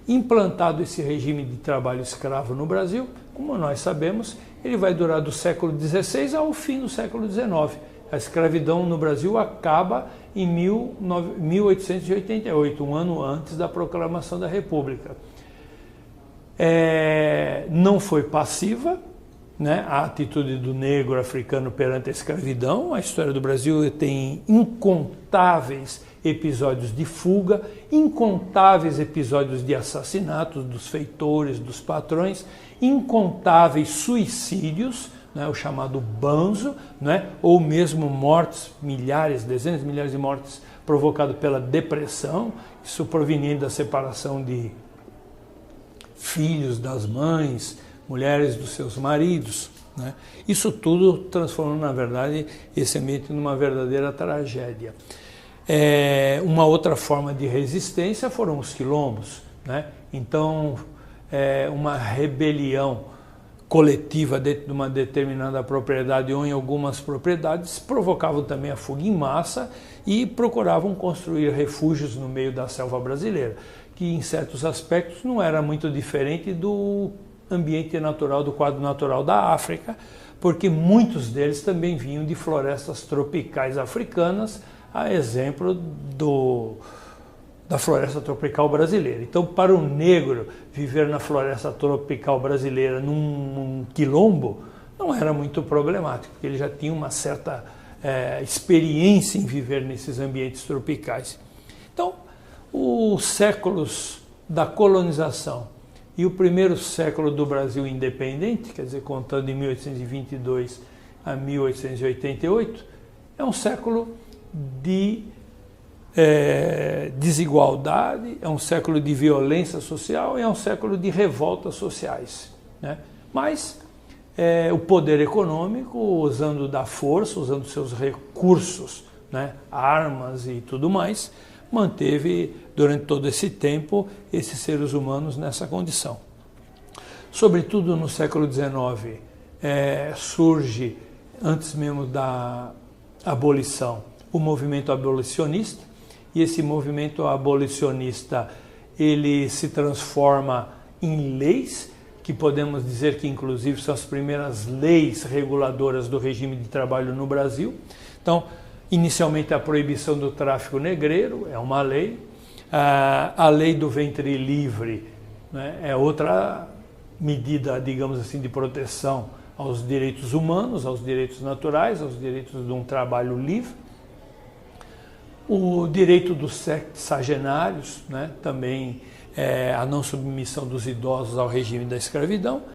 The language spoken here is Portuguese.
implantado esse regime de trabalho escravo no Brasil, como nós sabemos, ele vai durar do século XVI ao fim do século XIX. A escravidão no Brasil acaba em 1888, um ano antes da proclamação da República. Não foi passiva, né, a atitude do negro africano perante a escravidão. A história do Brasil tem incontáveis episódios de fuga, incontáveis episódios de assassinatos dos feitores, dos patrões, incontáveis suicídios, né, o chamado banzo, né, ou mesmo mortes, milhares, dezenas de milhares de mortes provocadas pela depressão, isso proveniente da separação de filhos das mães, mulheres dos seus maridos, né? Isso tudo transformou, na verdade, esse ambiente numa verdadeira tragédia. Uma outra forma de resistência foram os quilombos, né? Então, uma rebelião coletiva dentro de uma determinada propriedade ou em algumas propriedades provocavam também a fuga em massa e procuravam construir refúgios no meio da selva brasileira, que em certos aspectos não era muito diferente do ambiente natural, do quadro natural da África, porque muitos deles também vinham de florestas tropicais africanas, a exemplo da floresta tropical brasileira. Então, para o negro viver na floresta tropical brasileira num quilombo não era muito problemático, porque ele já tinha uma certa experiência em viver nesses ambientes tropicais. Então, os séculos da colonização e o primeiro século do Brasil independente, quer dizer, contando de 1822 a 1888, é um século de desigualdade, é um século de violência social e é um século de revoltas sociais, né? Mas o poder econômico, usando da força, usando seus recursos, né, armas e tudo mais, manteve durante todo esse tempo esses seres humanos nessa condição. Sobretudo no século XIX, surge, antes mesmo da abolição, o movimento abolicionista, e esse movimento abolicionista ele se transforma em leis, que podemos dizer que inclusive são as primeiras leis reguladoras do regime de trabalho no Brasil. Então, inicialmente a proibição do tráfico negreiro é uma lei, a lei do ventre livre, né, é outra medida, digamos assim, de proteção aos direitos humanos, aos direitos naturais, aos direitos de um trabalho livre. O direito dos sexagenários, né, também a não submissão dos idosos ao regime da escravidão.